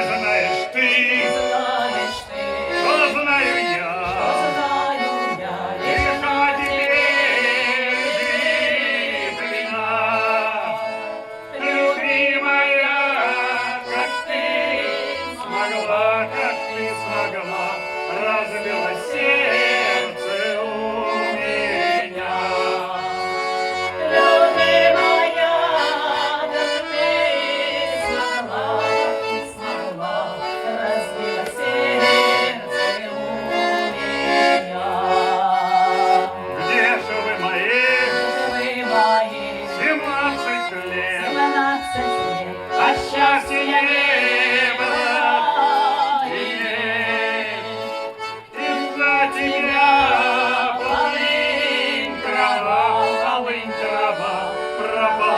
знаешь ты, что знаю я. Лиха теперь вина, любимая, как ты смогла, разбила сердце у меня. Где же вы мои 17 лет, а счастья не было и нет. Из-за тебя полынь трава пропала.